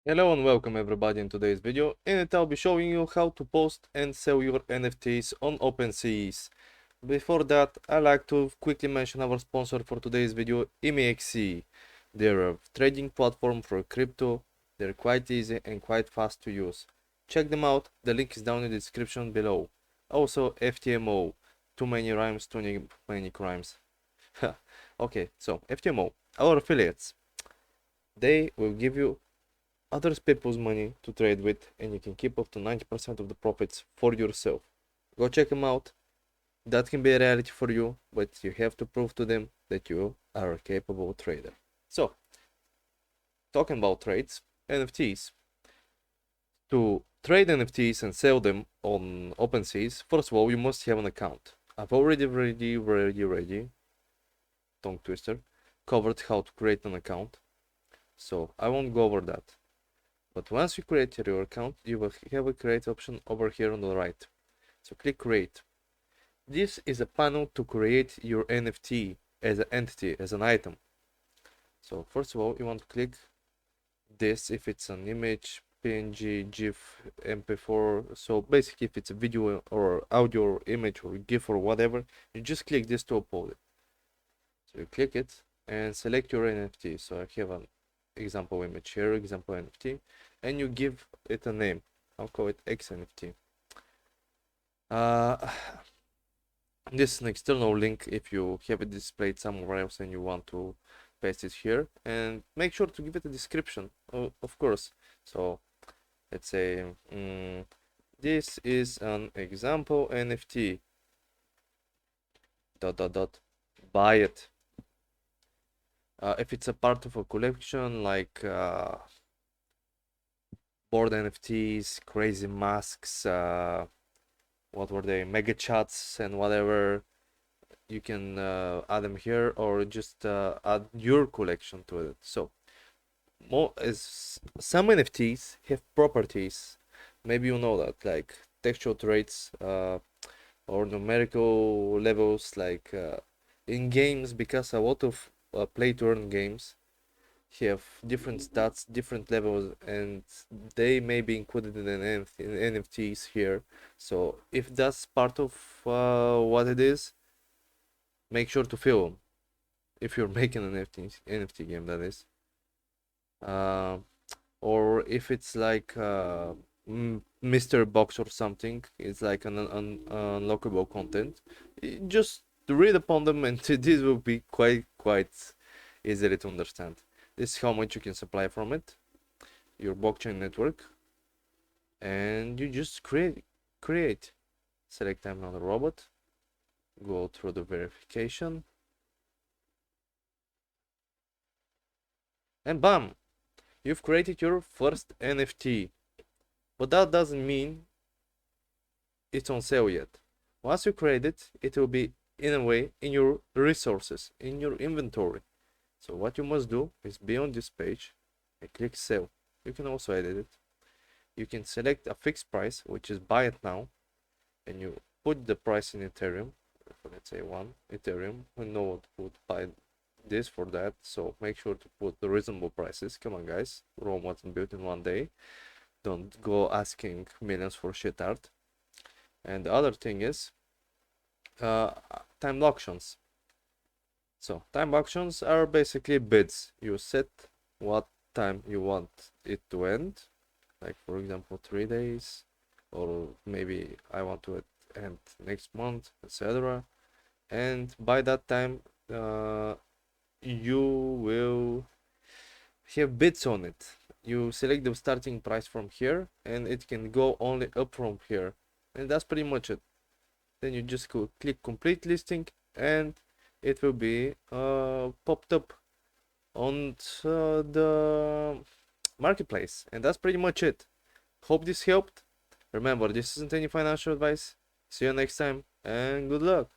Hello and welcome everybody in today's video. In it I'll be showing you how to post and sell your NFTs on OpenSeas. Before that, I like to quickly mention our sponsor for today's video, ANY. They're a trading platform for crypto. They're quite easy and quite fast to use. Check them out, the link is down in the description below. Also FDMO, too many rhymes, too many crimes. Okay, so FDMO, our affiliates, they will give you other people's money to trade with, and you can keep up to 90% of the profits for yourself. Go check them out. That can be a reality for you, but you have to prove to them that you are a capable trader. So, talking about trades, NFTs. To trade NFTs and sell them on OpenSeas, first of all, you must have an account. I've already, tongue twister, covered how to create an account, so I won't go over that. But once you create your account, you will have a create option over here on the right. So click create. This is a panel to create your NFT as an entity, as an item. So first of all, you want to click this if it's an image, PNG, GIF, MP4. So basically if it's a video or audio or image or GIF or whatever, you just click this to upload it. So you click it and select your NFT. So I have an example image here, example NFT, and you give it a name. I'll call it X NFT. This is an external link if you have it displayed somewhere else and you want to paste it here, and make sure to give it a description, of course. So let's say this is an example NFT buy it. If it's a part of a collection like board NFTs, crazy masks, what were they, mega chats and whatever, you can add them here, or just add your collection to it. So more as some NFTs have properties, maybe you know that, like textual traits or numerical levels, like in games, because a lot of play to earn games have different stats, different levels, and they may be included in NFTs here. So if that's part of what it is, make sure to fill them if you're making an NFT game, that is. Or if it's like Mr. Box or something, it's like an unlockable content. Just read upon them, and this will be quite easily to understand. This is how much you can supply from it, your blockchain network, and you just create. Select I'm not a robot, go through the verification, and bam, you've created your first NFT. But that doesn't mean it's on sale yet. Once you create it, it will be in a way in your resources, in your inventory. So what you must do is be on this page and click sell. You can also edit it. You can select a fixed price, which is buy it now, and you put the price in Ethereum. Let's say 1 Ethereum. We know what to buy this for that, so make sure to put the reasonable prices. Come on guys, Rome wasn't built in one day. Don't go asking millions for shit art. And the other thing is timed auctions. So time auctions are basically bids. You set what time you want it to end, like for example 3 days, or maybe I want to end next month, etc. And by that time you will have bids on it. You select the starting price from here, and it can go only up from here, and that's pretty much it. Then you just click complete listing, and it will be popped up on the marketplace, and that's pretty much it. Hope this helped. Remember, this isn't any financial advice. See you next time, and good luck.